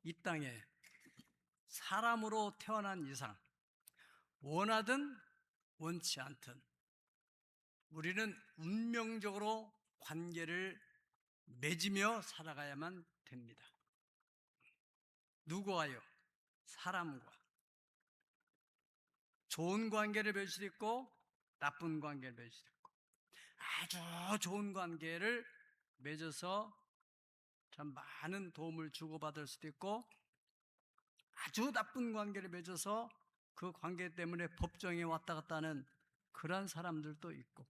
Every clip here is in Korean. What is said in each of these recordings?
이 땅에 사람으로 태어난 이상, 원하든 원치 않든 우리는 운명적으로 관계를 맺으며 살아가야만 됩니다. 누구와요? 사람과. 좋은 관계를 맺을 수도 있고 나쁜 관계를 맺을 수도 있고, 아주 좋은 관계를 맺어서 참 많은 도움을 주고받을 수도 있고, 아주 나쁜 관계를 맺어서 그 관계 때문에 법정에 왔다 갔다 하는 그런 사람들도 있고,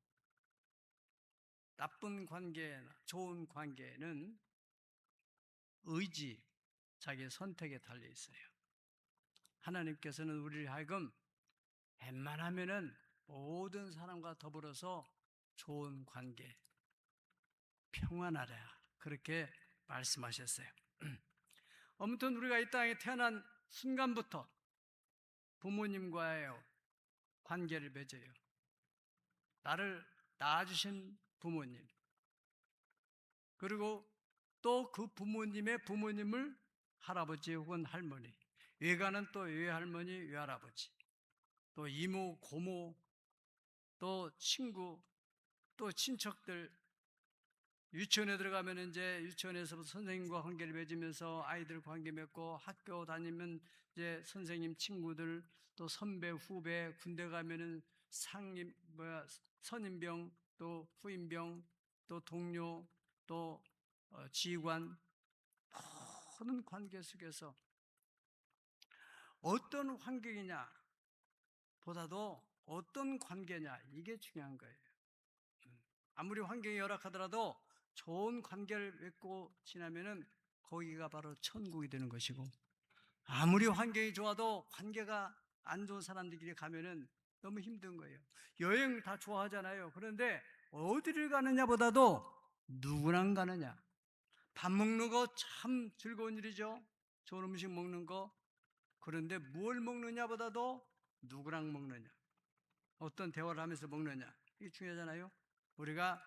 나쁜 관계나 좋은 관계는 의지, 자기의 선택에 달려 있어요. 하나님께서는 우리를 하여금 웬만하면은 모든 사람과 더불어서 좋은 관계, 평안하라, 그렇게 말씀하셨어요. 아무튼 우리가 이 땅에 태어난 순간부터 부모님과의 관계를 맺어요. 나를 낳아주신 부모님, 그리고 또 그 부모님의 부모님을 할아버지 혹은 할머니, 외가는 또 외할머니, 외할아버지, 또 이모, 고모, 또 친구, 또 친척들, 유치원에 들어가면 이제 유치원에서부터 선생님과 관계를 맺으면서 아이들 관계 맺고, 학교 다니면 이제 선생님 친구들, 또 선배, 후배, 군대 가면은 선임병, 또 후임병, 또 동료, 또 지휘관, 모든 관계 속에서 어떤 환경이냐 보다도 어떤 관계냐, 이게 중요한 거예요. 아무리 환경이 열악하더라도 좋은 관계를 맺고 지나면은 거기가 바로 천국이 되는 것이고, 아무리 환경이 좋아도 관계가 안 좋은 사람들끼리 가면은 너무 힘든 거예요. 여행 다 좋아하잖아요. 그런데 어디를 가느냐 보다도 누구랑 가느냐. 밥 먹는 거 참 즐거운 일이죠. 좋은 음식 먹는 거. 그런데 뭘 먹느냐 보다도 누구랑 먹느냐, 어떤 대화를 하면서 먹느냐, 이게 중요하잖아요. 우리가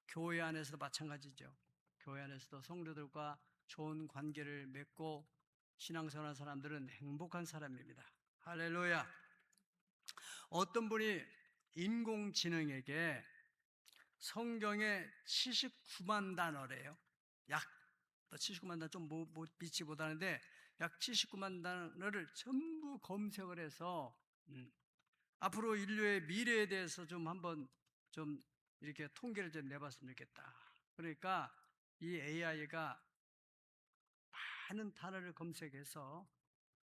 교회 안에서도 마찬가지죠. 교회 안에서도 성도들과 좋은 관계를 맺고 신앙생활하는 사람들은 행복한 사람입니다. 할렐루야. 어떤 분이 인공지능에게 성경의 79만 단어래요. 약 79만 단어 좀 믿지 못하는데, 약 79만 단어를 전부 검색을 해서 앞으로 인류의 미래에 대해서 좀 한번 좀 이렇게 통계를 좀 내봤으면 좋겠다. 그러니까 이 AI가 많은 단어를 검색해서,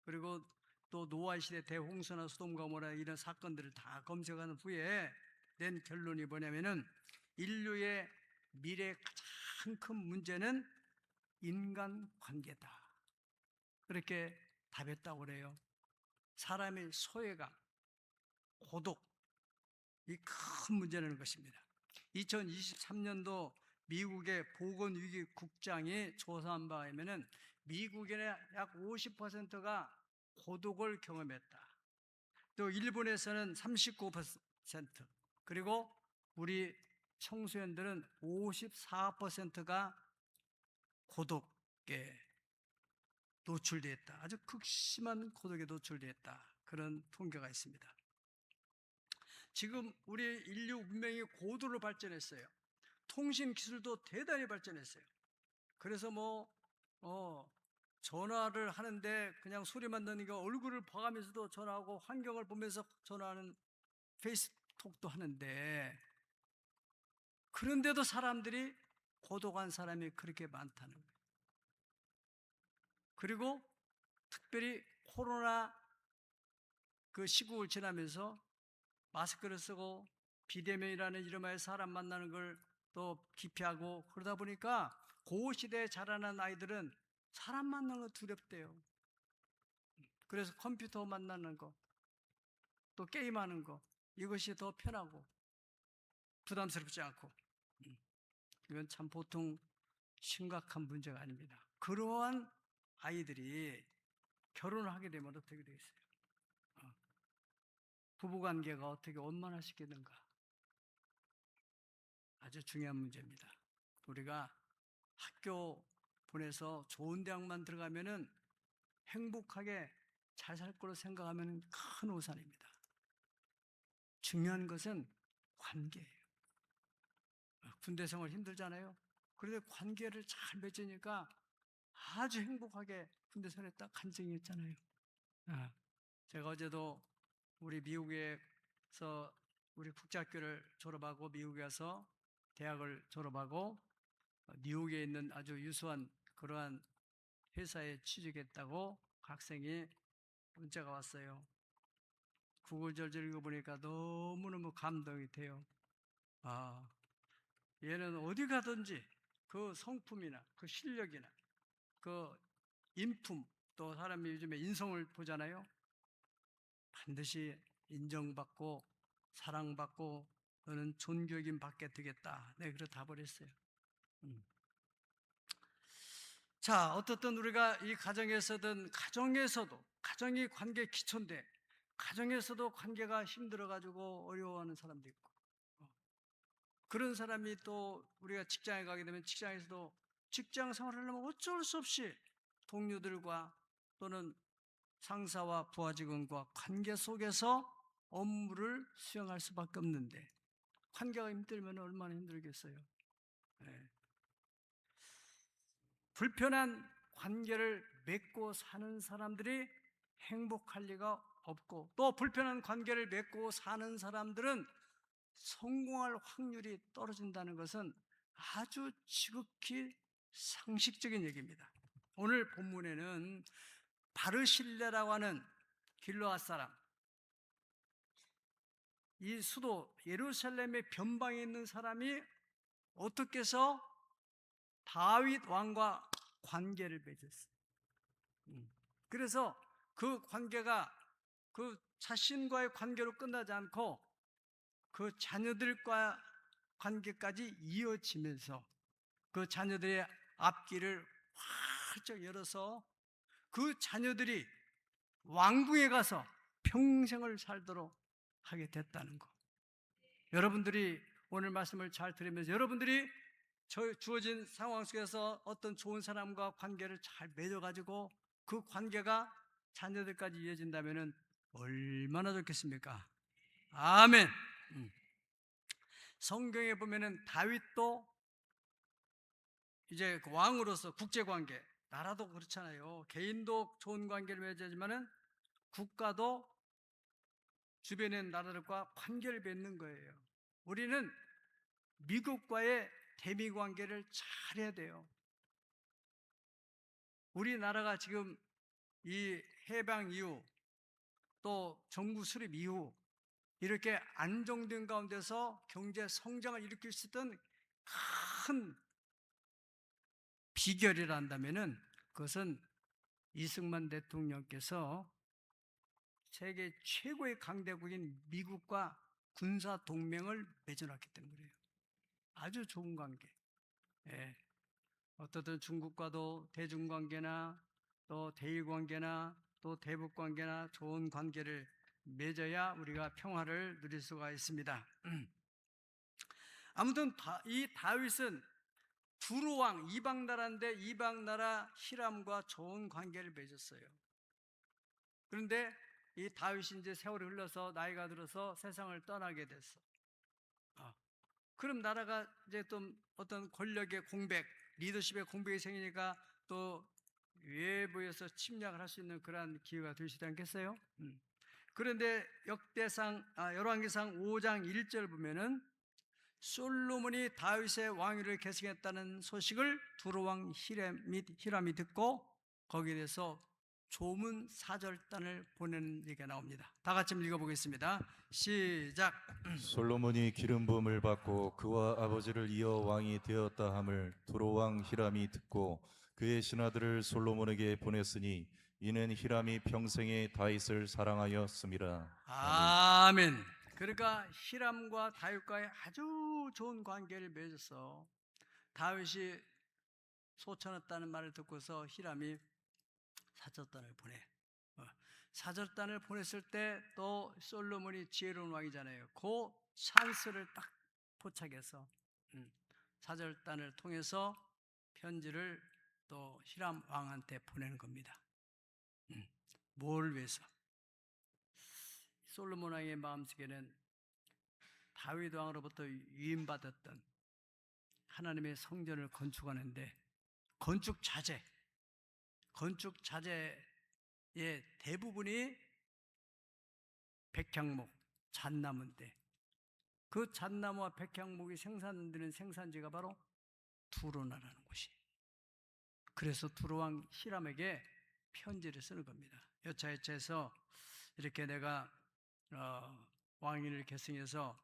그리고 또 노아 시대 대홍수나 소돔과 고모라 이런 사건들을 다 검색한 후에 낸 결론이 뭐냐면은, 인류의 미래의 가장 큰 문제는 인간관계다, 그렇게 답했다고 그래요. 사람의 소외감, 고독, 이 큰 문제라는 것입니다. 2023년도 미국의 보건위기국장이 조사한 바에 의하면 미국인의 약 50%가 고독을 경험했다. 또 일본에서는 39%, 그리고 우리 청소년들은 54%가 고독에 노출되었다. 아주 극심한 고독에 노출되었다. 그런 통계가 있습니다. 지금 우리 인류 문명이 고도로 발전했어요. 통신 기술도 대단히 발전했어요. 그래서 전화를 하는데 그냥 소리만 듣니까 얼굴을 봐가면서도 전화하고 환경을 보면서 전화하는 페이스톡도 하는데, 그런데도 사람들이 고독한 사람이 그렇게 많다는 거예요. 그리고 특별히 코로나 그 시국을 지나면서 마스크를 쓰고 비대면이라는 이름하에 사람 만나는 걸 또 기피하고 그러다 보니까 그 시대에 자라난 아이들은 사람 만나는 거 두렵대요. 그래서 컴퓨터 만나는 거, 또 게임하는 거, 이것이 더 편하고 부담스럽지 않고, 이건 참 보통 심각한 문제가 아닙니다. 그러한 아이들이 결혼을 하게 되면 어떻게 되겠어요? 부부관계가 어떻게 원만하시겠는가? 아주 중요한 문제입니다. 우리가 학교 보내서 좋은 대학만 들어가면은 행복하게 잘 살 거로 생각하면 큰 오산입니다. 중요한 것은 관계예요. 군대 생활 힘들잖아요. 그런데 관계를 잘 맺으니까 아주 행복하게 군대 생활에 딱 간증했잖아요. 제가 어제도 우리 미국에서 우리 국제학교를 졸업하고 미국에 가서 대학을 졸업하고 뉴욕에 있는 아주 유수한 그러한 회사에 취직했다고 학생이 문자가 왔어요. 구구절절 읽어보니까 너무너무 감동이 돼요. 얘는 어디 가든지 그 성품이나 그 실력이나 그 인품, 또 사람이 요즘에 인성을 보잖아요. 반드시 인정받고 사랑받고 너는 존경임 받게 되겠다. 네, 그렇게 다 버렸어요. 자, 어떻든 우리가 이 가정에서든 가정이 관계 기초인데 가정에서도 관계가 힘들어가지고 어려워하는 사람도 있고 그런 사람이 또 우리가 직장에 가게 되면 직장에서도 직장 생활을 하려면 어쩔 수 없이 동료들과 또는 상사와 부하 직원과 관계 속에서 업무를 수행할 수밖에 없는데 관계가 힘들면 얼마나 힘들겠어요. 네. 불편한 관계를 맺고 사는 사람들이 행복할 리가 없고 또 불편한 관계를 맺고 사는 사람들은 성공할 확률이 떨어진다는 것은 아주 지극히 상식적인 얘기입니다. 오늘 본문에는 바르실레라고 하는 길르앗 사람, 이 수도 예루살렘의 변방에 있는 사람이 어떻게 해서 다윗 왕과 관계를 맺었어요. 그래서 그 관계가 그 자신과의 관계로 끝나지 않고 그 자녀들과 관계까지 이어지면서 그 자녀들의 앞길을 활짝 열어서 그 자녀들이 왕궁에 가서 평생을 살도록 하게 됐다는 것. 여러분들이 오늘 말씀을 잘 들으면서 여러분들이 주어진 상황 속에서 어떤 좋은 사람과 관계를 잘 맺어가지고 그 관계가 자녀들까지 이어진다면 얼마나 좋겠습니까? 아멘. 성경에 보면은 다윗도 이제 그 왕으로서 국제관계, 나라도 그렇잖아요. 개인도 좋은 관계를 맺어야지만은 국가도 주변의 나라들과 관계를 맺는 거예요. 우리는 미국과의 대미 관계를 잘해야 돼요. 우리나라가 지금 이 해방 이후 또 정부 수립 이후 이렇게 안정된 가운데서 경제 성장을 일으킬 수 있던 큰 비결이란다면은 그것은 이승만 대통령께서 세계 최고의 강대국인 미국과 군사 동맹을 맺어놨기 때문이에요. 아주 좋은 관계. 예. 어떻든 중국과도 대중관계나 또 대일관계나 또 대북관계나 좋은 관계를 맺어야 우리가 평화를 누릴 수가 있습니다. 아무튼 이 다윗은 두루왕, 이방나라인데 이방나라 히람과 좋은 관계를 맺었어요. 그런데 이 다윗이 이제 세월이 흘러서 나이가 들어서 세상을 떠나게 됐어. 그럼 나라가 이제 또 어떤 권력의 공백, 리더십의 공백이 생기니까 또 외부에서 침략을 할 수 있는 그러한 기회가 되시지 않겠어요? 그런데 열왕기상 5장 1절 보면은 솔로몬이 다윗의 왕위를 계승했다는 소식을 두루왕 히람이 듣고 거기에 대해서 조문 사절단을 보내는 얘기가 나옵니다. 다 같이 읽어보겠습니다. 시작. 솔로몬이 기름 부음을 받고 그와 아버지를 이어 왕이 되었다 함을 두로왕 히람이 듣고 그의 신하들을 솔로몬에게 보냈으니 이는 히람이 평생에 다윗을 사랑하였음이라. 아멘. 그러니까 히람과 다윗과의 아주 좋은 관계를 맺어서 다윗이 소천했다는 말을 듣고서 히람이 사절단을 보내. 사절단을 보냈을 때 또 솔로몬이 지혜로운 왕이잖아요. 그 찬스를 딱 포착해서 사절단을 통해서 편지를 또 히람 왕한테 보내는 겁니다. 뭘 위해서? 솔로몬 왕의 마음속에는 다윗 왕으로부터 위임받았던 하나님의 성전을 건축하는데 건축 자재의 대부분이 백향목, 잣나무인데 그 잣나무와 백향목이 생산되는 생산지가 바로 두로나라는 곳이에요. 그래서 두로왕 히람에게 편지를 쓰는 겁니다. 여차여차해서 이렇게 내가 왕위를 계승해서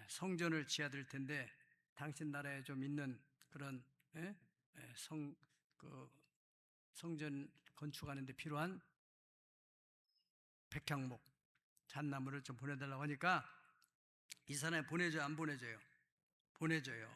성전을 지어야 될 텐데 당신 나라에 좀 있는 그런 성전 건축하는 데 필요한 백향목, 잣나무를 좀 보내달라고 하니까 이 사람이 보내줘요, 안 보내줘요? 보내줘요.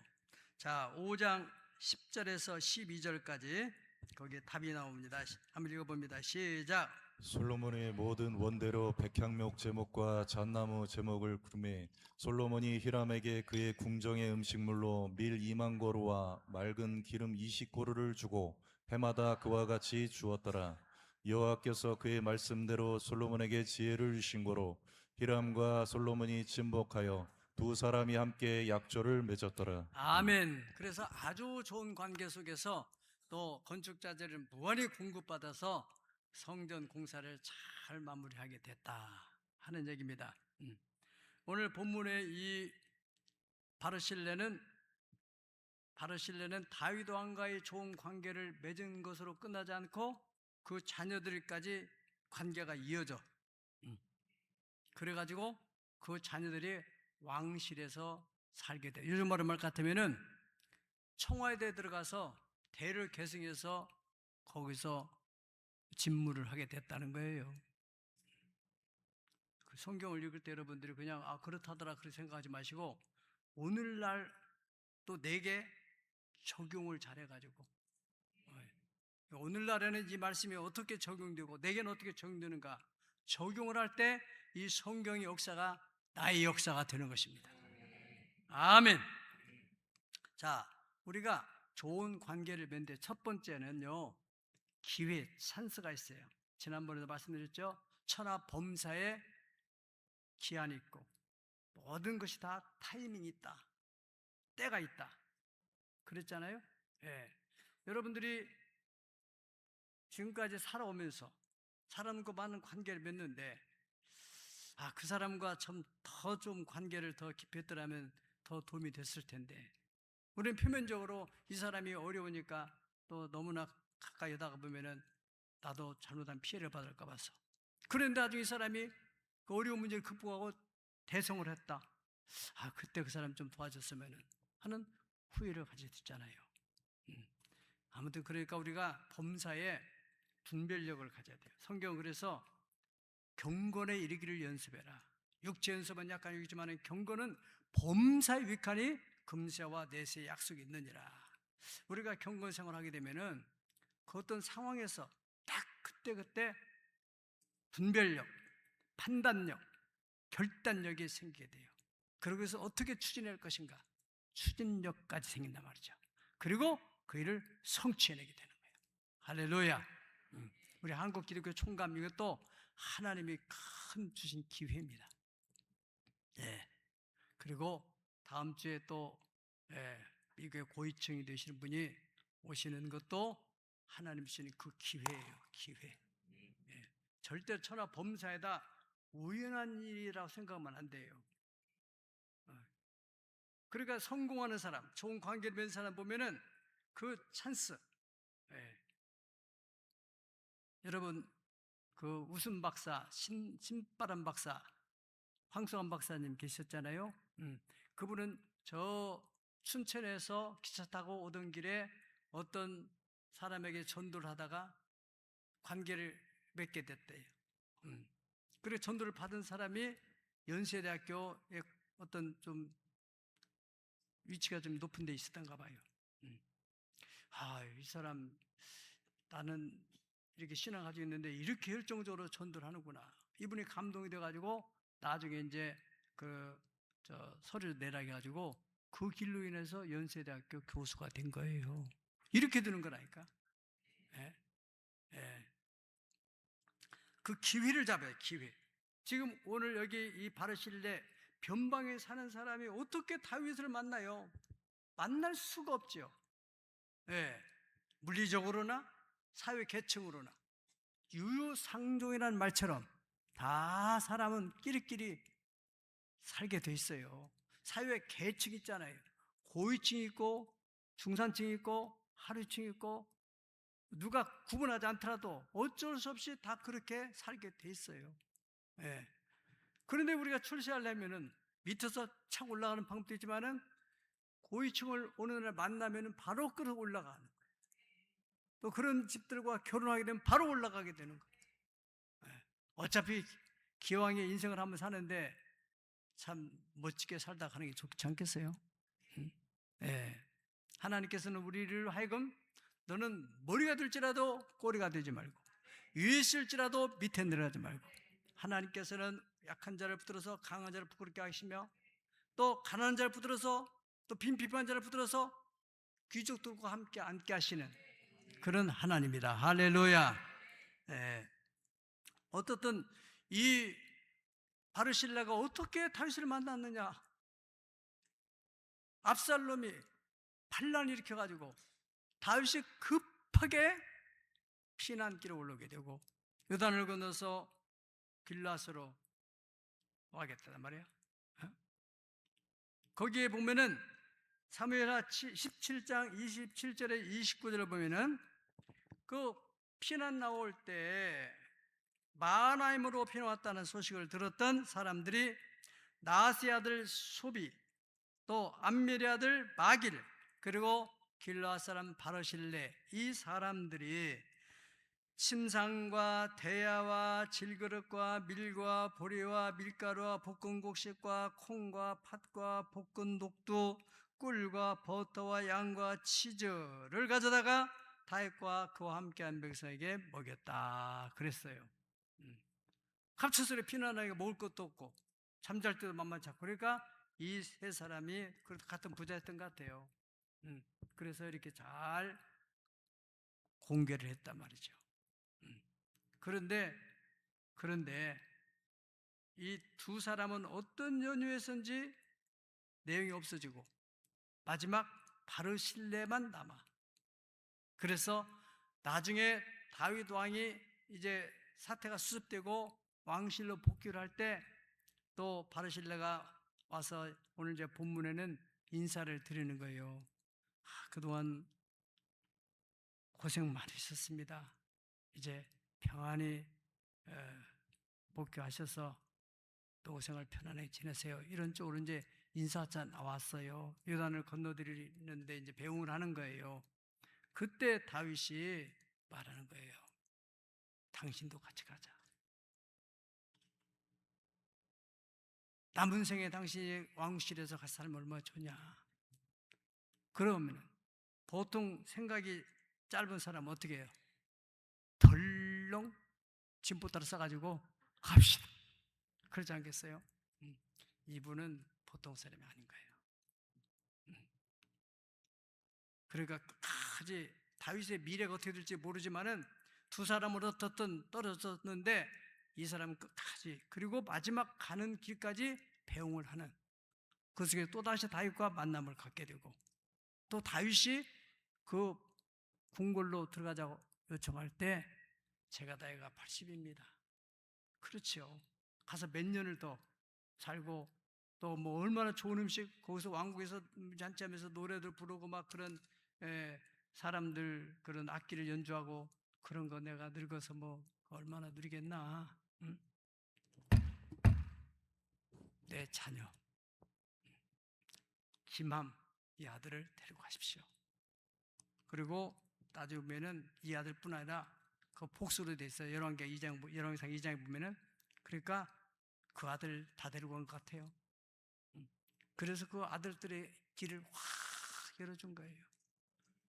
자, 5장 10절에서 12절까지 거기에 답이 나옵니다. 한번 읽어봅니다. 시작. 솔로몬의 모든 원대로 백향목 제목과 잣나무 제목을 구매 솔로몬이 히람에게 그의 궁정의 음식물로 밀 2만 고루와 맑은 기름 20고루를 주고 해마다 그와 같이 주었더라. 여호와께서 그의 말씀대로 솔로몬에게 지혜를 주신 고로 히람과 솔로몬이 친복하여 두 사람이 함께 약조를 맺었더라. 아멘. 그래서 아주 좋은 관계 속에서 또 건축자재를 무한히 공급받아서 성전 공사를 잘 마무리하게 됐다 하는 얘기입니다. 오늘 본문의 이 바르실레는 다윗 왕과의 좋은 관계를 맺은 것으로 끝나지 않고 그 자녀들까지 관계가 이어져. 그래가지고 그 자녀들이 왕실에서 살게 돼. 요즘 말 같으면은 청와대에 들어가서 대를 계승해서 거기서 직무를 하게 됐다는 거예요. 그 성경을 읽을 때 여러분들이 그냥 그렇다더라 그렇게 생각하지 마시고 오늘날 또 내게 적용을 잘해가지고 오늘날에는 이 말씀이 어떻게 적용되고 내게는 어떻게 적용되는가 적용을 할 때 이 성경의 역사가 나의 역사가 되는 것입니다. 아멘. 자, 우리가 좋은 관계를 맺는데 첫 번째는요, 기회, 찬스가 있어요. 지난번에도 말씀드렸죠. 천하 범사에 기한이 있고 모든 것이 다 타이밍이 있다, 때가 있다 그랬잖아요. 예. 여러분들이 지금까지 살아오면서 사람과 많은 관계를 맺는데 그 사람과 더 좀 관계를 더 깊이 했더라면 더 도움이 됐을 텐데 우리는 표면적으로 이 사람이 어려우니까 또 너무나 가까이 하다가 보면은 나도 잘못한 피해를 받을까 봐서 그런데 나중에 이 사람이 그 어려운 문제를 극복하고 대성을 했다. 그때 그 사람 좀 도와줬으면 하는 후회를 가지게 됐잖아요. 아무튼 그러니까 우리가 범사에 분별력을 가져야 돼요. 성경은 그래서 경건에 이르기를 연습해라. 육체 연습은 약간 여기지만 경건은 범사의 위칸이 금세와 내세의 약속이 있느니라. 우리가 경건 생활을 하게 되면은 그 어떤 상황에서 딱 그때 분별력, 판단력, 결단력이 생기게 돼요. 그러고서 어떻게 추진할 것인가? 추진력까지 생긴단 말이죠. 그리고 그 일을 성취해내게 되는 거예요. 할렐루야. 우리 한국 기독교 총감 이것도 하나님이 큰 주신 기회입니다. 예. 그리고 다음 주에 또 미국의 고위층이 되시는 분이 오시는 것도 하나님 주시는 그 기회예요. 기회. 예. 절대 천하 범사에다 우연한 일이라고 생각하면 안 돼요. 그러니까 성공하는 사람, 좋은 관계를 맺는 사람 보면은 그 찬스. 여러분 그 웃음 박사, 신바람 박사, 황성환 박사님 계셨잖아요. 그분은 저 춘천에서 기차 타고 오던 길에 어떤 사람에게 전도를 하다가 관계를 맺게 됐대요. 그리고 전도를 받은 사람이 연세대학교에 어떤 좀 위치가 좀 높은 데 있었던가 봐요. 이 사람 나는 이렇게 신앙 가지고 있는데 이렇게 열정적으로 전도를 하는구나. 이분이 감동이 돼가지고 나중에 이제 서류를 내라 해가지고 그 길로 인해서 연세대학교 교수가 된 거예요. 이렇게 되는 거라니까. 예? 예. 그 기회를 잡아요. 기회. 지금 오늘 여기 이 바르실레 변방에 사는 사람이 어떻게 다윗을 만나요? 만날 수가 없죠. 예, 물리적으로나 사회 계층으로나 유유상종이라는 말처럼 다 사람은 끼리끼리 살게 돼 있어요. 사회 계층 있잖아요. 고위층 있고 중산층 있고 하류층 있고 누가 구분하지 않더라도 어쩔 수 없이 다 그렇게 살게 돼 있어요. 예. 그런데 우리가 출세하려면은 밑에서 착 올라가는 방법도 있지만은 고위층을 어느 날 만나면은 바로 끌어 올라가는 거예요. 또 그런 집들과 결혼하게 되면 바로 올라가게 되는 거예요. 예. 어차피 기왕에 인생을 한번 사는데 참 멋지게 살다 가는 게 좋지 않겠어요? 예. 하나님께서는 우리를 하여금 너는 머리가 될지라도 꼬리가 되지 말고 위에 있을지라도 밑에 내려가지 말고 하나님께서는 약한 자를 붙들어서 강한 자를 부끄럽게 하시며 또 가난한 자를 붙들어서 또 빈핍한 자를 붙들어서 귀족들과 함께 앉게 하시는 그런 하나님이다. 할렐루야. 예. 어떻든 이 바르실레가 어떻게 다윗을 만났느냐? 압살롬이 반란을 일으켜가지고 다윗이 급하게 피난길에 올라오게 되고 요단을 건너서 길앗으로 와겠다는 말이에요. 거기에 보면은 사무엘하 17장 27절에 29절을 보면은 그 피난 나올 때 마하나임으로 피난왔다는 소식을 들었던 사람들이 나하스의 아들 소비 또 암멜의 아들 마길 그리고 길르앗 사람 바르실레 이 사람들이 침상과 대야와 질그릇과 밀과 보리와 밀가루와 볶은 곡식과 콩과 팥과 볶은 녹두 꿀과 버터와 양과 치즈를 가져다가 다윗과 그와 함께한 백성에게 먹였다 그랬어요. 갑작스레 피난하게 먹을 것도 없고 잠잘 때도 만만치 않고 그러니까 이 세 사람이 같은 부자였던 것 같아요. 그래서 이렇게 잘 공개를 했단 말이죠. 그런데 이 두 사람은 어떤 연유에서인지 내용이 없어지고 마지막 바르실레만 남아. 그래서 나중에 다윗 왕이 이제 사태가 수습되고 왕실로 복귀를 할 때 또 바르실레가 와서 오늘 이제 본문에는 인사를 드리는 거예요. 그동안 고생 많으셨습니다. 이제 평안히 복귀하셔서 또 생활 편안하게 지내세요. 이런 쪽으로 이제 인사자 나왔어요. 요단을 건너드리는데 이제 배웅을 하는 거예요. 그때 다윗이 말하는 거예요. 당신도 같이 가자. 남은 생에 당신이 왕실에서 같이 살면 얼마나 좋냐. 그러면 보통 생각이 짧은 사람은 어떻게 해요? 덜렁 짐보 따라 싸가지고 갑시다. 그러지 않겠어요? 이분은 보통 사람이 아닌 거예요. 그러니까 끝까지 다윗의 미래가 어떻게 될지 모르지만은 두 사람으로 어떻든 떨어졌는데 이 사람은 끝까지 그리고 마지막 가는 길까지 배웅을 하는 그 속에 또다시 다윗과 만남을 갖게 되고 또 다윗이 그 궁궐로 들어가자고 요청할 때 제가 나이가 80입니다. 그렇죠. 가서 몇 년을 더 살고 또 뭐 얼마나 좋은 음식 거기서 왕국에서 잔치하면서 노래들 부르고 막 그런 사람들 그런 악기를 연주하고 그런 거 내가 늙어서 뭐 얼마나 누리겠나. 응? 내 자녀 김함 이 아들을 데리고 가십시오. 그리고 따지고 보면은 이 아들뿐 아니라 그 복수로 돼 있어요. 열왕기상 2장에 보면은 그러니까 그 아들 다 데리고 온 것 같아요. 그래서 그 아들들의 길을 확 열어준 거예요.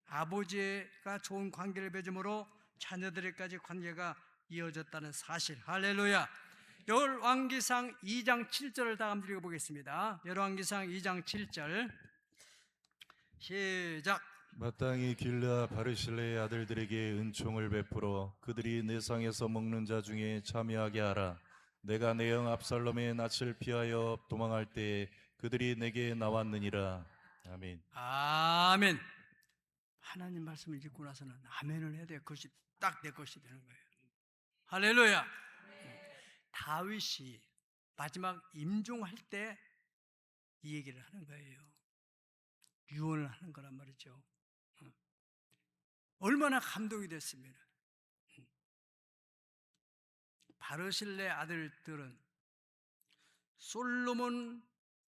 아버지가 좋은 관계를 맺음으로 자녀들에게까지 관계가 이어졌다는 사실. 할렐루야. 열왕기상 2장 7절을 다 한번 읽어보겠습니다. 열왕기상 2장 7절 시작. 마땅히 길르아 바르실레의 아들들에게 은총을 베풀어 그들이 내 상에서 먹는 자 중에 참여하게 하라. 내가 내 형 압살롬의 낯을 피하여 도망할 때에 그들이 내게 나왔느니라. 아멘. 아멘. 하나님 말씀을 읽고 나서는 아멘을 해야 돼. 그것이 딱 내 것이 되는 거예요. 할렐루야. 다윗이 마지막 임종할 때 이 얘기를 하는 거예요. 유언을 하는 거란 말이죠. 얼마나 감동이 됐으면. 바르실레 아들들은 솔로몬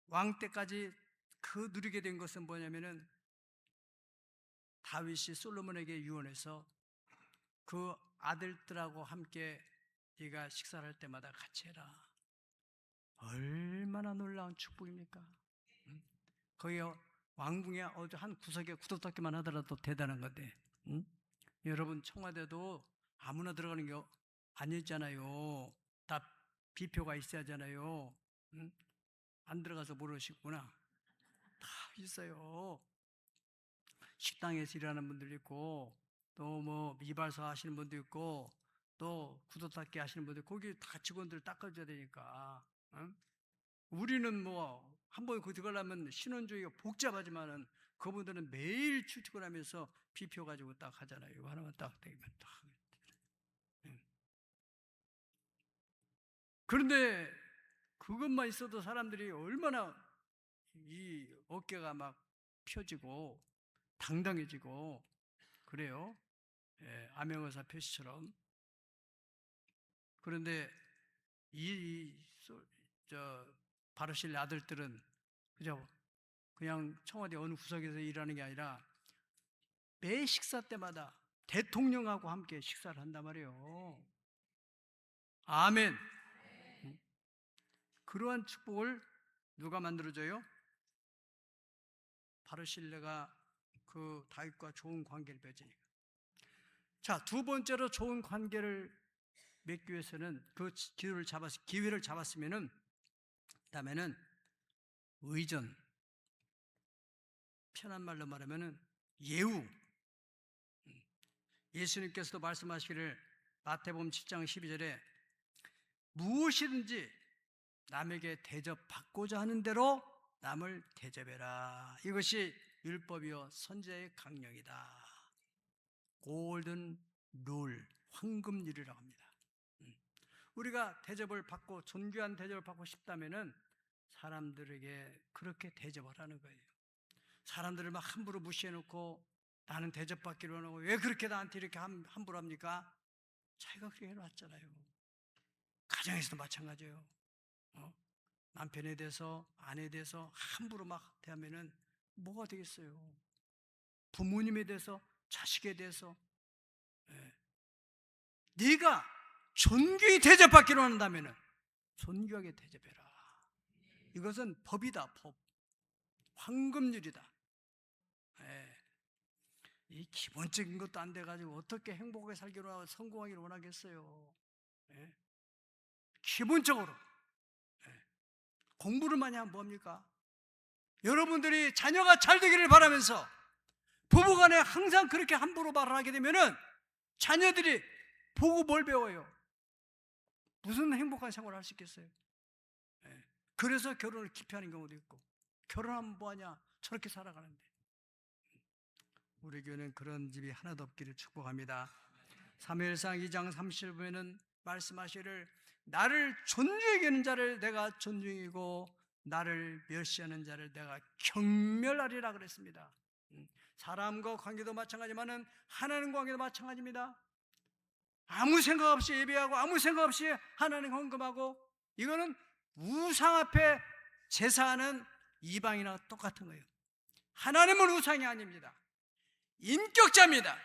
왕 때까지 그 누리게 된 것은 뭐냐면은 다윗이 솔로몬에게 유언해서 그 아들들하고 함께 네가 식사를 할 때마다 같이 해라. 얼마나 놀라운 축복입니까? 거기 왕궁의 어디 한 구석에 구두닦기만 하더라도 대단한 건데, 응? 여러분 청와대도 아무나 들어가는 게 아니잖아요. 다 비표가 있어야 하잖아요. 응? 안 들어가서 모르시구나. 다 있어요. 식당에서 일하는 분들 있고, 또 뭐 이발소 하시는 분도 있고, 또 구두닦기 하시는 분들, 거기 다 직원들 닦아줘야 되니까. 응? 우리는 뭐 한번 그 들어가려면 신원주의가 복잡하지만은 그분들은 매일 출퇴근하면서 비표 가지고 딱 하잖아요. 이거 하나만 딱 되면 딱. 그런데 그것만 있어도 사람들이 얼마나 이 어깨가 막 펴지고 당당해지고 그래요. 예, 암행어사 표시처럼. 그런데 저 바르실 아들들은 그냥 청와대 어느 구석에서 일하는 게 아니라 매 식사 때마다 대통령하고 함께 식사를 한단 말이에요. 아멘. 그러한 축복을 누가 만들어줘요? 바르실레가 그 다윗과 좋은 관계를 맺으니까. 자, 두 번째로 좋은 관계를 맺기 위해서는 그 기회를 잡았으면은 그다음에는 의전, 편한 말로 말하면은 예우. 예수님께서도 말씀하시기를 마태복음 7장 12절에 무엇이든지 남에게 대접받고자 하는 대로 남을 대접해라. 이것이 율법이요 선지자의 강령이다. 골든 룰, 황금률이라고 합니다. 우리가 대접을 받고 존귀한 대접을 받고 싶다면은 사람들에게 그렇게 대접을 하는 거예요. 사람들을 막 함부로 무시해놓고 나는 대접받기로 하고 왜 그렇게 나한테 이렇게 함부로 합니까? 자기가 그렇게 해놨잖아요. 가정에서도 마찬가지예요. 남편에 대해서 아내에 대해서 함부로 막 대하면은 뭐가 되겠어요? 부모님에 대해서 자식에 대해서 네가 존귀히 대접받기로 한다면은 존귀하게 대접해라. 이것은 법이다. 법. 황금률이다. 이 기본적인 것도 안 돼가지고 어떻게 행복하게 살기로 하고 성공하기를 원하겠어요. 기본적으로 공부를 많이 하면 뭐합니까? 여러분들이 자녀가 잘 되기를 바라면서 부부간에 항상 그렇게 함부로 말을 하게 되면은 자녀들이 보고 뭘 배워요? 무슨 행복한 생활을 할 수 있겠어요? 그래서 결혼을 기피하는 경우도 있고, 결혼하면 뭐하냐? 저렇게 살아가는데. 우리 교회는 그런 집이 하나도 없기를 축복합니다. 사무엘상 2장 30절 보면은 말씀하시기를 나를 존중히 여기는 자를 내가 존중이고 나를 멸시하는 자를 내가 경멸하리라 그랬습니다. 사람과 관계도 마찬가지지만은 하나님과 관계도 마찬가지입니다. 아무 생각 없이 예배하고 아무 생각 없이 하나님 헌금하고 이거는 우상 앞에 제사하는 이방이나 똑같은 거예요. 하나님은 우상이 아닙니다. 인격자입니다.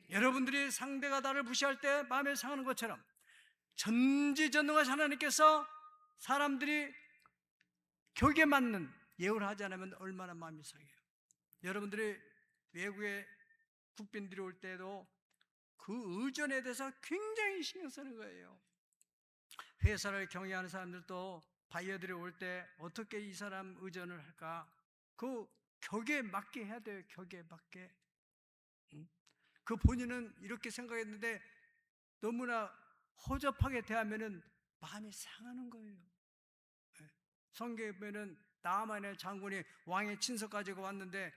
여러분들이 상대가 나를 무시할 때 마음에 상하는 것처럼 전지전능하신 하나님께서 사람들이 격에 맞는 예우를 하지 않으면 얼마나 마음이 상해요. 여러분들이 외국에 국빈들이 올 때도 그 의전에 대해서 굉장히 신경 쓰는 거예요. 회사를 경영하는 사람들도 바이어들이 올 때 어떻게 이 사람 의전을 할까? 그 격에 맞게 해야 돼요. 격에 맞게. 그 본인은 이렇게 생각했는데 너무나 허접하게 대하면은 마음이 상하는 거예요. 성경에 보면은 나아만의 장군이 왕의 친서 가지고 왔는데,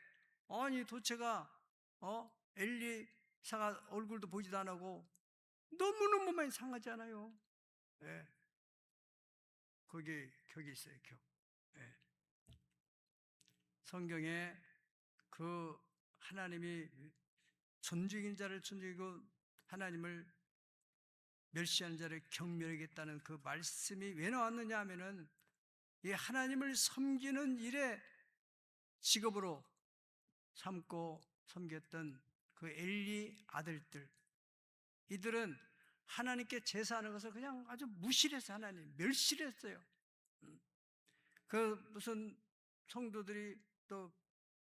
아니 도체가 엘리사가 얼굴도 보지도 안 하고 너무너무 많이 상하지 않아요? 예. 거기에 격이 있어요. 격. 예. 성경에 그 하나님이 존중인 자를 존중이고 하나님을 멸시하는 자를 경멸하겠다는 그 말씀이 왜 나왔느냐 하면은, 이 하나님을 섬기는 일에 직업으로 삼고 섬겼던 그 엘리 아들들, 이들은 하나님께 제사하는 것을 그냥 아주 무시를 해서 하나님 멸시를 했어요. 그 무슨 성도들이 또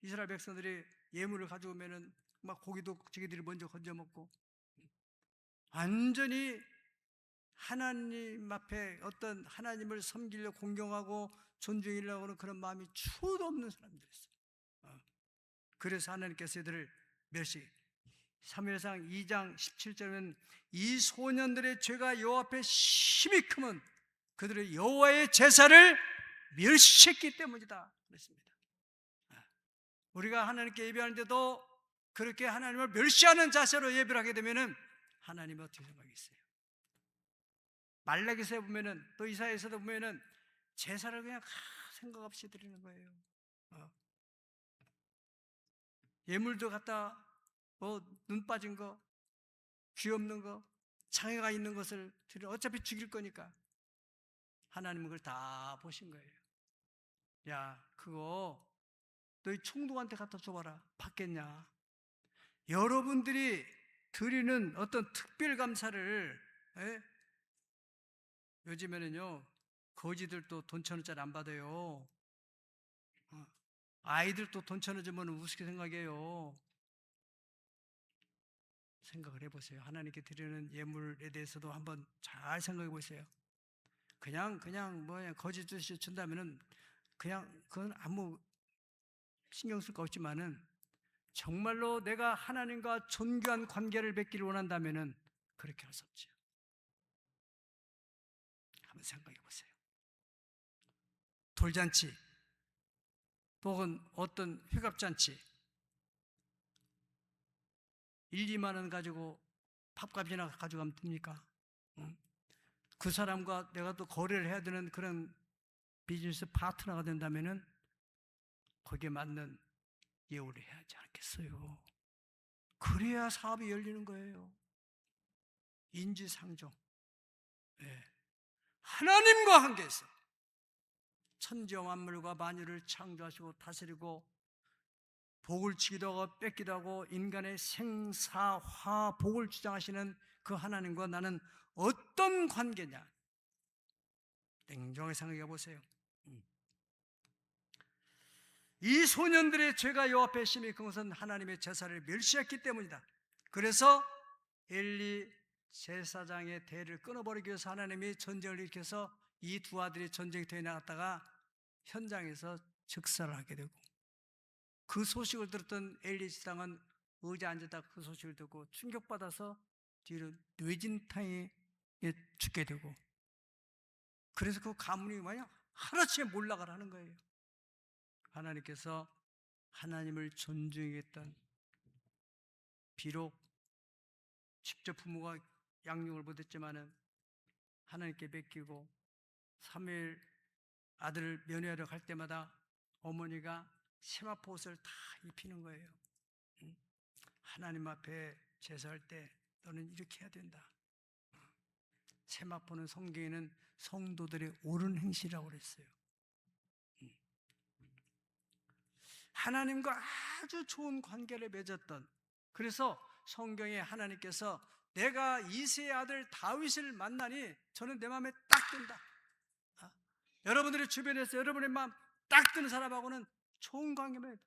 이스라엘 백성들이 예물을 가져오면은 막 고기도 자기들이 먼저 건져 먹고, 완전히 하나님 앞에 어떤 하나님을 섬기려 공경하고 존중하려고 하는 그런 마음이 추호도 없는 사람들이었어요. 그래서 하나님께서 이들을 멸시. 사무엘상 2장 17절에는 이 소년들의 죄가 여호와 앞에 심히 크면 그들의 여호와의 제사를 멸시했기 때문이다 그랬습니다. 우리가 하나님께 예배하는데도 그렇게 하나님을 멸시하는 자세로 예배를 하게 되면은 하나님은 어떻게 생각하겠어요? 말라기서에 보면은, 또 이사야에서도 보면은 제사를 그냥 생각 없이 드리는 거예요. 예물도 갖다 눈 빠진 거, 귀 없는 거, 장애가 있는 것을 드려, 어차피 죽일 거니까 하나님은 그걸 다 보신 거예요. 야, 그거 너희 총독한테 갖다 줘봐라. 받겠냐? 여러분들이 드리는 어떤 특별 감사를, 요즘에는요 거지들도 돈 1,000원짜리 안 받아요. 아이들도 돈 1,000원 주면 우습게 생각해요. 생각을 해보세요. 하나님께 드리는 예물에 대해서도 한번 잘 생각해 보세요. 그냥 거짓듯이 준다면은 그냥 그건 아무 신경 쓸 거 없지만은, 정말로 내가 하나님과 존귀한 관계를 맺기를 원한다면은 그렇게 할 수 없죠. 한번 생각해 보세요. 돌잔치 혹은 어떤 회갑잔치 1, 2만 원 가지고 밥값이나 가져가면 됩니까? 그 사람과 내가 또 거래를 해야 되는 그런 비즈니스 파트너가 된다면은 거기에 맞는 예우를 해야 하지 않겠어요? 그래야 사업이 열리는 거예요. 인지상정. 네. 하나님과 관계에서 천지와 만물과 만유를 창조하시고 다스리고 복을 주기도 하고 뺏기도 하고 인간의 생사화 복을 주장하시는 그 하나님과 나는 어떤 관계냐? 냉정하게 생각해 보세요. 이 소년들의 죄가 여호와 앞에 심히 큰 것은 하나님의 제사를 멸시했기 때문이다. 그래서 엘리 제사장의 대를 끊어버리기 위해서 하나님이 전쟁을 일으켜서 이 두 아들이 전쟁터에 나갔다가 현장에서 즉사를 하게 되고, 그 소식을 들었던 엘리 제사장은 의자에 앉았다 그 소식을 듣고 충격받아서 뒤로 뇌진탕에 죽게 되고, 그래서 그 가문이 하루아침에 몰락을 하는 거예요. 하나님께서 하나님을 존중했던, 비록 직접 부모가 양육을 못했지만은 하나님께 맡기고 사무엘 아들을 면회하러 갈 때마다 어머니가 세마포 옷을 다 입히는 거예요. 하나님 앞에 제사할 때 너는 이렇게 해야 된다. 세마포는 성경에는 성도들의 옳은 행실이라고 그랬어요. 하나님과 아주 좋은 관계를 맺었던, 그래서 성경에 하나님께서 내가 이새의 아들 다윗을 만나니 저는 내 마음에 딱 든다. 여러분들의 주변에서 여러분의 마음 딱 드는 사람하고는 좋은 관계면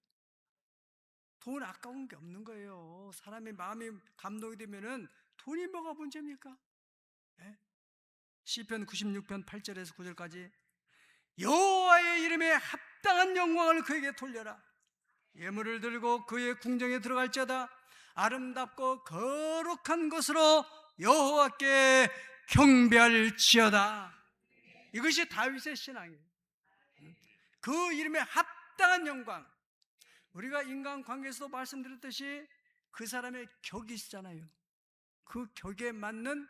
돈 아까운 게 없는 거예요. 사람의 마음이 감동이 되면은 돈이 뭐가 문제입니까? 시편 96편 8절에서 9절까지 여호와의 이름에 합당한 영광을 그에게 돌려라. 예물을 들고 그의 궁정에 들어갈지어다. 아름답고 거룩한 것으로 여호와께 경배할지어다. 이것이 다윗의 신앙이에요. 그 이름에 합당한 영광. 우리가 인간관계에서도 말씀드렸듯이 그 사람의 격이 있잖아요. 그 격에 맞는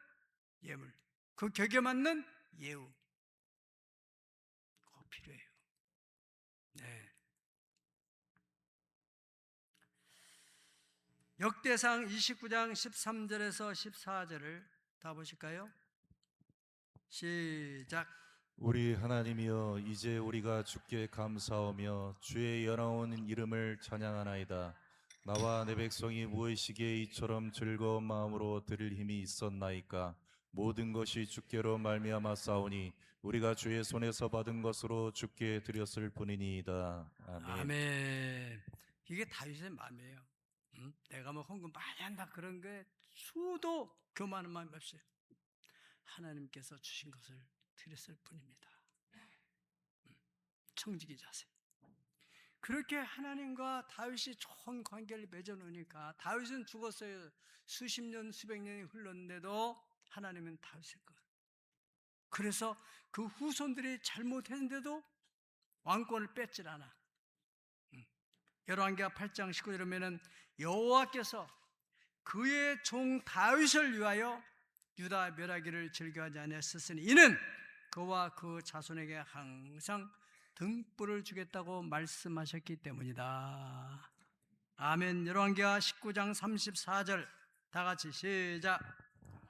예물, 그 격에 맞는 예우, 그거 필요해요. 네. 역대상 29장 13절에서 14절을 다 보실까요? 시작. 우리 하나님이여, 이제 우리가 주께 감사하며 주의 연하온 이름을 찬양하나이다. 나와 내 백성이 무엇이기에 이처럼 즐거운 마음으로 드릴 힘이 있었나이까? 모든 것이 주께로 말미암아 싸우니 우리가 주의 손에서 받은 것으로 주께 드렸을 뿐이니이다. 아멘. 아멘. 이게 다윗의 마음이에요. 내가 뭐 헌금 많이 한다 그런 게 수도 교만한 마음이 없어요. 하나님께서 주신 것을 드렸을 뿐입니다. 청지기 자세. 그렇게 하나님과 다윗이 좋은 관계를 맺어놓으니까 다윗은 죽었어요. 수십 년, 수백 년이 흘렀는데도 하나님은 다윗의 것. 그래서 그 후손들이 잘못했는데도 왕권을 뺏질 않아. 열왕기하 8장 19절에 보면은 여호와께서 그의 종 다윗을 위하여 유다 멸하기를 즐겨하지 아니하셨으니 이는 그와 그 자손에게 항상 등불을 주겠다고 말씀하셨기 때문이다. 아멘. 열왕기하 19장 34절 다 같이 시작.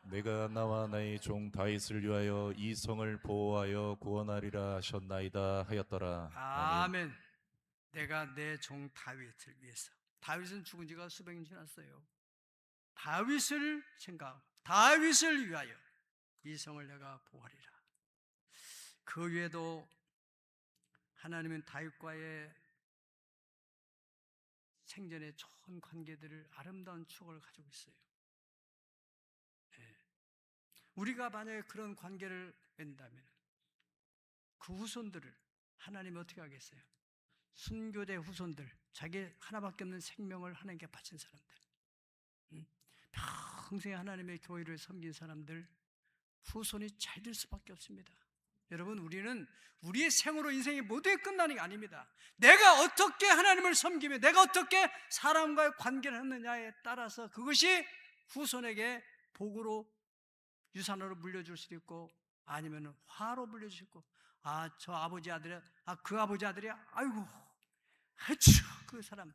내가 나와 나의 종 다윗을 위하여 이 성을 보호하여 구원하리라 하셨나이다 하였더라. 아멘. 아멘. 내가 내 종 다윗을 위해서. 다윗은 죽은 지가 수백 년 지났어요. 다윗을 생각하고 다윗을 위하여 이 성을 내가 보호하리라. 그 외에도 하나님은 다윗과의 생전의 좋은 관계들을 아름다운 추억을 가지고 있어요. 네. 우리가 만약에 그런 관계를 맺는다면 그 후손들을 하나님이 어떻게 하겠어요? 순교대 후손들, 자기 하나밖에 없는 생명을 하나님께 바친 사람들, 평생 하나님의 교회를 섬긴 사람들 후손이 잘 될 수밖에 없습니다. 여러분, 우리는 우리의 생으로 인생이 모두 끝나는 게 아닙니다. 내가 어떻게 하나님을 섬기며 내가 어떻게 사람과의 관계를 하느냐에 따라서 그것이 후손에게 복으로 유산으로 물려줄 수도 있고 아니면 화로 물려줄 수 있고, 저 아버지 아들이야, 그 아버지 아들이야, 아이고 아주 그 사람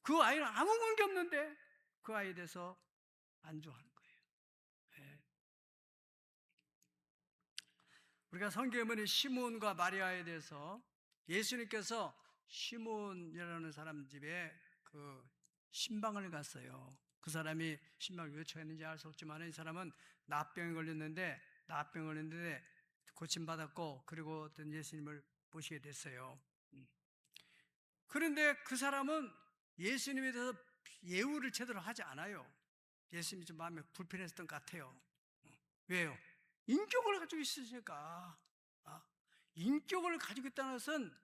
그 아이는 아무 관계 없는데 그 아이에 대해서 안 좋아하는 거예요. 네. 우리가 성경에 보면 시몬과 마리아에 대해서 예수님께서 시몬이라는 사람 집에 그 신방을 갔어요. 그 사람이 신방을 왜 처했는지 알 수 없지만 이 사람은 납병에 걸렸는데 고침받았고 그리고 어떤 예수님을 보시게 됐어요. 그런데 그 사람은 예수님에 대해서 예우를 제대로 하지 않아요. 예수님이 좀 마음에 불편했던 것 같아요. 왜요? 인격을 가지고 있으니까. 인격을 가지고 있다는 것은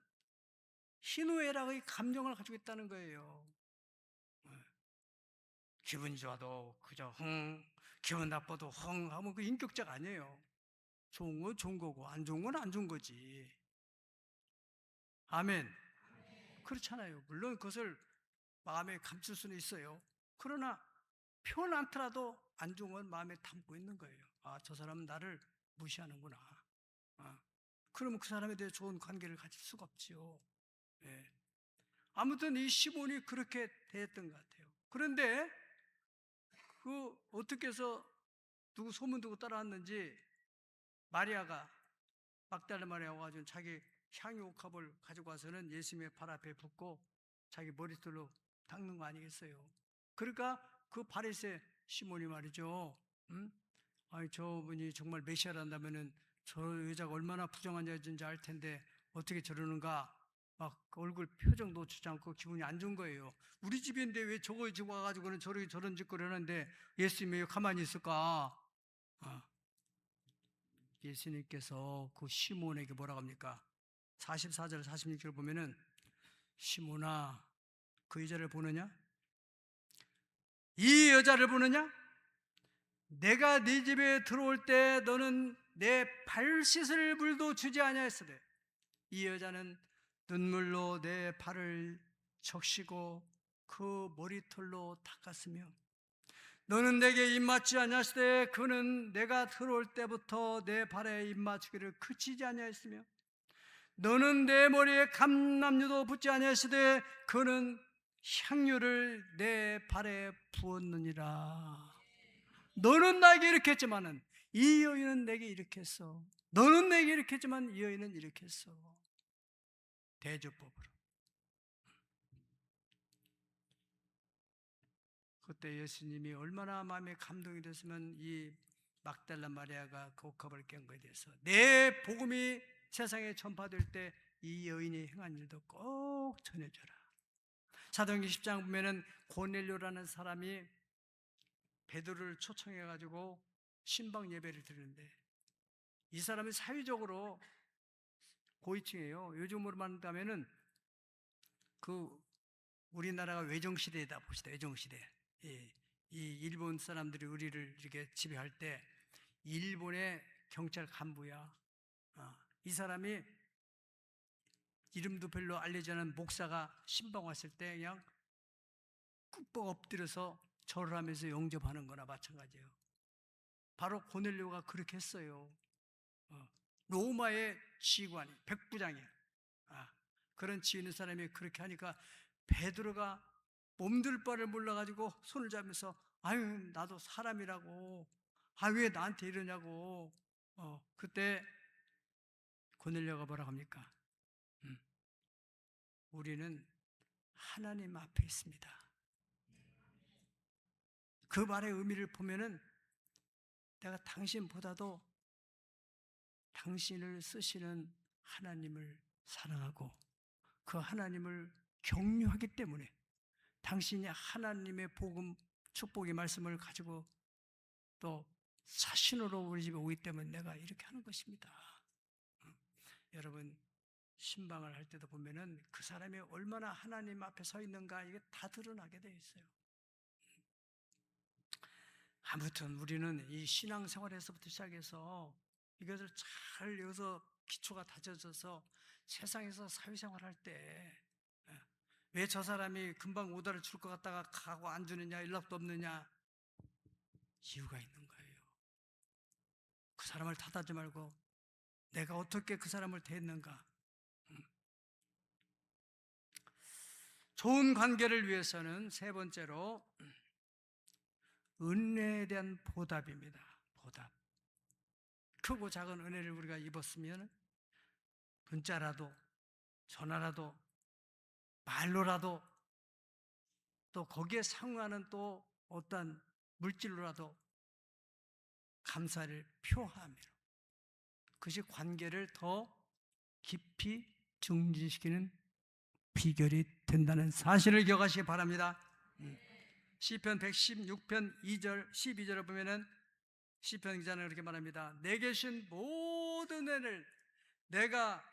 희노애락의 감정을 가지고 있다는 거예요. 기분 좋아도 그저 기분 나빠도 하면 그 인격자가 아니에요. 좋은 건 좋은 거고 안 좋은 건 안 좋은 거지. 아멘. 그렇잖아요. 물론 그것을 마음에 감출 수는 있어요. 그러나 표현 않더라도 안 좋은 건 마음에 담고 있는 거예요. 저 사람은 나를 무시하는구나. 그러면 그 사람에 대해 좋은 관계를 가질 수가 없지요. 네. 아무튼 이 시몬이 그렇게 대했던 것 같아요. 그런데 그 어떻게 해서 누구 소문 듣고 따라왔는지 마리아가 막달라 마리아가 와가지고 자기 향유 옥합을 가지고 와서는 예수님의 발 앞에 붓고 자기 머리털로 닦는 거 아니겠어요? 그러니까 그 바리새 시몬이 말이죠. 아니 저분이 정말 메시아란다면은 저 여자가 얼마나 부정한 여자인지 알 텐데 어떻게 저러는가? 막 얼굴 표정 놓치지 않고 기분이 안 좋은 거예요. 우리 집인데 왜 저거 지금 와가지고는 저런 짓거리 하는데 예수님이 왜 가만히 있을까? 예수님께서 그 시몬에게 뭐라고 합니까? 44절 46절 보면은 시몬아, 그 여자를 보느냐? 이 여자를 보느냐? 내가 네 집에 들어올 때 너는 내 발 씻을 물도 주지 아니하였으되 이 여자는 눈물로 내 발을 적시고 그 머리털로 닦았으며 너는 내게 입맞지 아니하시되 그는 내가 들어올 때부터 내 발에 입맞추기를 그치지 아니하였으며 너는 내 머리에 감람유도 붓지 아니하시되 그는 향유를 내 발에 부었느니라. 너는 나에게 이렇게 했지만은 이 여인은 내게 이렇게 했어. 너는 내게 이렇게 했지만 이 여인은 이렇게 했어. 대조법으로. 그때 예수님이 얼마나 마음에 감동이 됐으면 이 막달라 마리아가 그 옥합을 깬 거에 대해서 내 복음이 세상에 전파될 때 이 여인이 행한 일도 꼭 전해줘라. 사도행전 10장 보면은 고넬료라는 사람이 베드로를 초청해가지고 신방 예배를 드리는데 이 사람이 사회적으로 고위층이에요. 요즘으로 말한다면은 그 우리나라가 외정시대다 봅시다. 외정시대. 이 일본 사람들이 우리를 이렇게 지배할 때 일본의 경찰 간부야. 이 사람이 이름도 별로 알려지지 않은 목사가 신방 왔을 때 그냥 꾹 엎드려서 절을 하면서 영접하는 거나 마찬가지예요. 바로 고넬료가 그렇게 했어요. 로마의 지휘관이 백부장이야. 그런 지휘 있는 사람이 그렇게 하니까 베드로가 몸둘 바를 몰라가지고 손을 잡으면서 아유 나도 사람이라고 왜 나한테 이러냐고. 그때 고넬료가 뭐라고 합니까? 우리는 하나님 앞에 있습니다. 그 말의 의미를 보면은 내가 당신보다도 당신을 쓰시는 하나님을 사랑하고 그 하나님을 경유하기 때문에 당신이 하나님의 복음, 축복의 말씀을 가지고 또 사신으로 우리 집에 오기 때문에 내가 이렇게 하는 것입니다. 여러분 신방을 할 때도 보면은 그 사람이 얼마나 하나님 앞에 서 있는가 이게 다 드러나게 되어 있어요. 아무튼 우리는 이 신앙생활에서부터 시작해서 이것을 잘 여기서 기초가 다져져서 세상에서 사회생활할 때 왜 저 사람이 금방 오다를 줄 것 같다가 가고 안 주느냐 연락도 없느냐 이유가 있는 거예요. 그 사람을 탓하지 말고 내가 어떻게 그 사람을 대했는가. 좋은 관계를 위해서는 세 번째로 은혜에 대한 보답입니다. 보답. 크고 작은 은혜를 우리가 입었으면 문자라도 전화라도 말로라도 또 거기에 상응하는 또 어떤 물질로라도 감사를 표하며 그것이 관계를 더 깊이 증진시키는 비결이 된다는 사실을 기억하시기 바랍니다. 시편 116편 2절 12절을 보면은 시편 기자는 그렇게 말합니다. 내게 주신 모든 은혜를 내가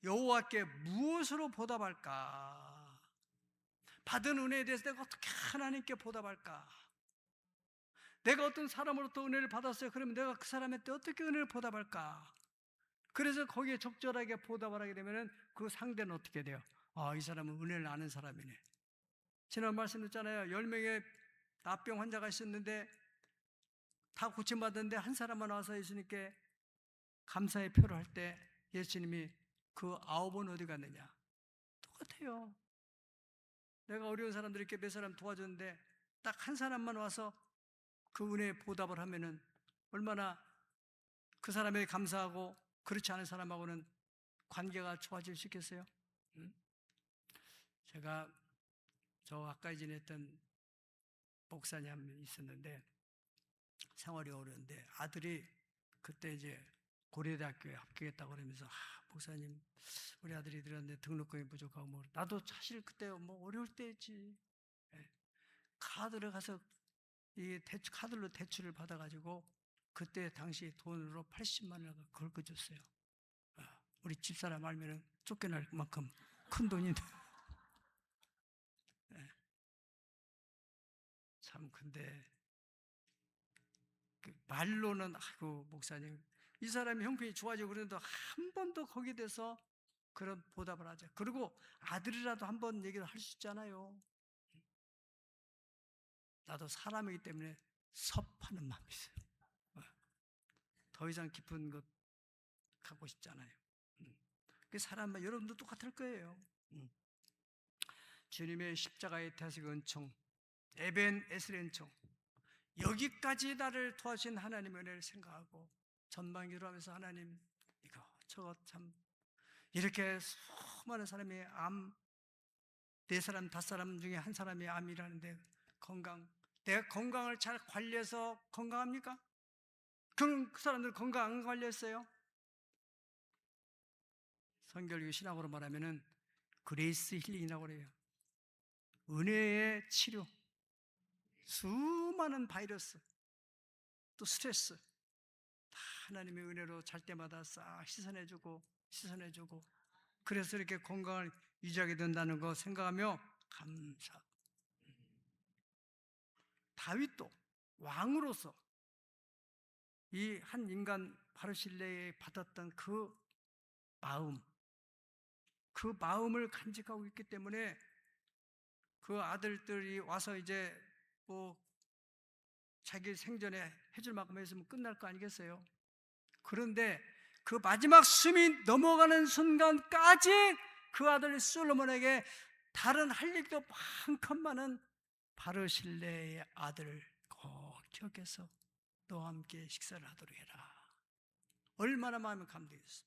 여호와께 무엇으로 보답할까? 받은 은혜에 대해서 내가 어떻게 하나님께 보답할까? 내가 어떤 사람으로부터 은혜를 받았어요. 그러면 내가 그 사람한테 어떻게 은혜를 보답할까? 그래서 거기에 적절하게 보답을 하게 되면 그 상대는 어떻게 돼요? 이 사람은 은혜를 아는 사람이네. 지난 말씀드렸잖아요. 10명의 나병 환자가 있었는데 다 고침받았는데 한 사람만 와서 예수님께 감사의 표를 할 때 예수님이 그 9은 어디 갔느냐? 똑같아요. 내가 어려운 사람들 이렇게 몇 사람 도와줬는데 딱 한 사람만 와서 그 은혜에 보답을 하면은 얼마나 그 사람에게 감사하고 그렇지 않은 사람하고는 관계가 좋아질 수 있겠어요? 제가 가까이 지냈던 목사님 한 명 있었는데 생활이 어려운데 아들이 그때 이제 고려대학교에 합격했다고 그러면서 목사님 우리 아들이 들었는데 등록금이 부족하고 뭐 나도 사실 그때 뭐 어려울 때였지. 카드를 가서 이 카드로 대출을 받아가지고 그때 당시 돈으로 80만 원을 긁어줬어요. 우리 집사람 알면은 쫓겨날 만큼 큰 돈인데. 예. 참 근데 그 말로는 아이고 목사님 이 사람이 형편이 좋아지고 그러는데 한 번도 거기에 대해서 그런 보답을 하죠. 그리고 아들이라도 한 번 얘기를 할 수 있잖아요. 나도 사람이기 때문에 섭하는 마음이 있어요. 더 이상 깊은 것 갖고 싶잖아요. 그 사람만 여러분도 똑같을 거예요. 주님의 십자가의 대속 은총, 에벤 에스의 은총, 여기까지 나를 도와주신 하나님의 은혜를 생각하고 전방위로 하면서 하나님 이거 저거 참 이렇게 수많은 사람이 네 사람, 5사람 중에 한 사람이 암이라는데 내가 건강을 잘 관리해서 건강합니까? 그 사람들 건강 안 관리했어요? 성결교 신학으로 말하면은 그레이스 힐링이라고 그래요. 은혜의 치료. 수많은 바이러스, 또 스트레스 다 하나님의 은혜로 잘 때마다 싹 씻어내주고 그래서 이렇게 건강을 유지하게 된다는 거 생각하며 감사. 다윗도 왕으로서 이 한 인간 바르실레에 받았던 그 마음을 간직하고 있기 때문에 그 아들들이 와서 이제 뭐 자기 생전에 해줄 만큼 했으면 끝날 거 아니겠어요? 그런데 그 마지막 숨이 넘어가는 순간까지 그 아들 솔로몬에게 다른 할 일도 많건 많은 바르실레의 아들을 꼭 기억해서 너와 함께 식사를 하도록 해라. 얼마나 마음이 감동했어.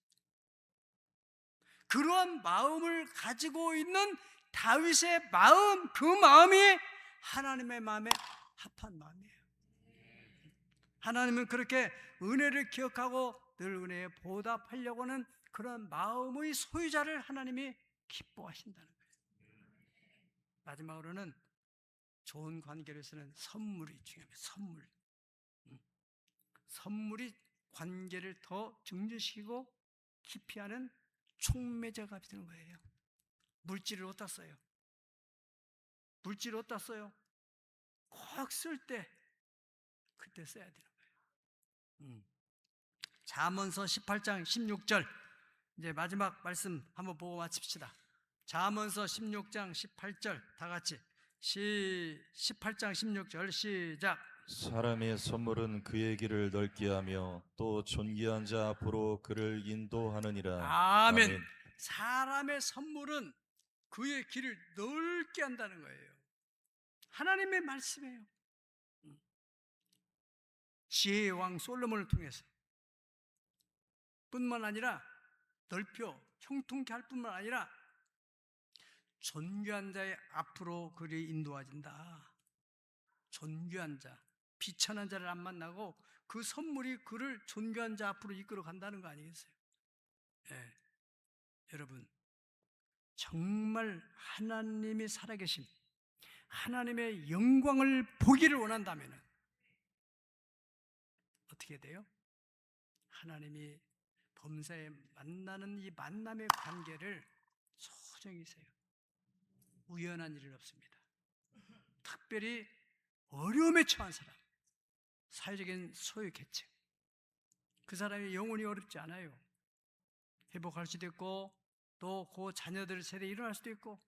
그러한 마음을 가지고 있는 다윗의 마음, 그 마음이 하나님의 마음에 합한 마음이에요. 하나님은 그렇게 은혜를 기억하고 늘 은혜에 보답하려고 하는 그런 마음의 소유자를 하나님이 기뻐하신다는 거예요. 마지막으로는 좋은 관계로서는 선물이 중요합니다. 선물이 관계를 더 증진시키고 깊이하는 촉매제가 되는 거예요. 물질을 어디다 써요? 물질을 어디다 써요? 꼭 쓸 때 그때 써야 되는 거예요. 잠언서 18장 16절 이제 마지막 말씀 한번 보고 마칩시다. 잠언서 16장 18절 다 같이 18장 16절 시작. 사람의 선물은 그의 길을 넓게 하며 또 존귀한 자 앞으로 그를 인도하느니라. 아멘. 사람의 선물은 그의 길을 넓게 한다는 거예요. 하나님의 말씀이에요. 지혜의 왕 솔로몬을 통해서 뿐만 아니라 넓혀 형통케 할 뿐만 아니라 존귀한 자의 앞으로 그를 인도하진다. 존귀한 자, 비천한 자를 안 만나고 그 선물이 그를 존귀한 자 앞으로 이끌어 간다는 거 아니겠어요? 예. 여러분 정말 하나님이 살아계심, 하나님의 영광을 보기를 원한다면 어떻게 돼요? 하나님이 범사에 만나는 이 만남의 관계를 소중히 세요. 우연한 일은 없습니다. 특별히 어려움에 처한 사람, 사회적인 소유 계층, 그 사람이 영혼이 어렵지 않아요. 회복할 수도 있고 또 그 자녀들 세대에 일어날 수도 있고,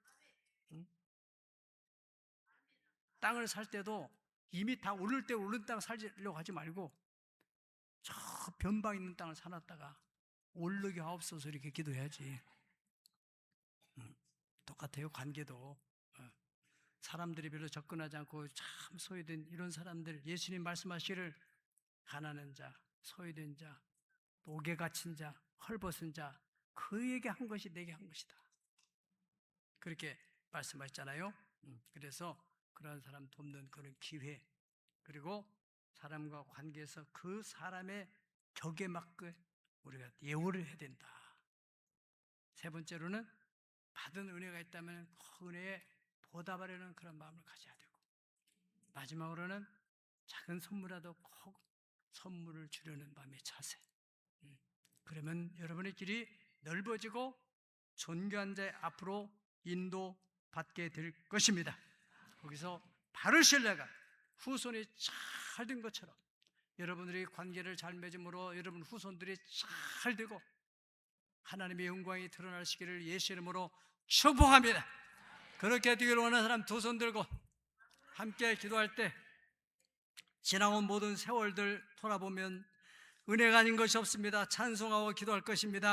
땅을 살 때도 이미 다 오를 때 오른 땅 살려고 하지 말고 저 변방 있는 땅을 사놨다가 오르게 하옵소서 이렇게 기도해야지. 똑같아요. 관계도 사람들이 별로 접근하지 않고 참 소외된 이런 사람들, 예수님 말씀하시기를 가난한 자, 소외된 자, 옥에 갇힌 자, 헐벗은 자, 그에게 한 것이 내게 한 것이다. 그렇게 말씀하셨잖아요. 그래서 그런 사람 돕는 그런 기회, 그리고 사람과 관계에서 그 사람의 격에 맞게 우리가 예우를 해야 된다. 세 번째로는 받은 은혜가 있다면 그 은혜에 보답하려는 그런 마음을 가져야 되고, 마지막으로는 작은 선물이라도 꼭 선물을 주려는 마음의 자세. 그러면 여러분의 길이 넓어지고 존귀한 자 앞으로 인도받게 될 것입니다. 거기서 바로 신뢰가 후손이 잘 된 것처럼 여러분들이 관계를 잘 맺음으로 여러분 후손들이 잘 되고 하나님의 영광이 드러나시기를 예수 이름으로 축복합니다. 그렇게 되기를 원하는 사람 두 손 들고 함께 기도할 때 지나온 모든 세월들 돌아보면 은혜가 아닌 것이 없습니다. 찬송하고 기도할 것입니다.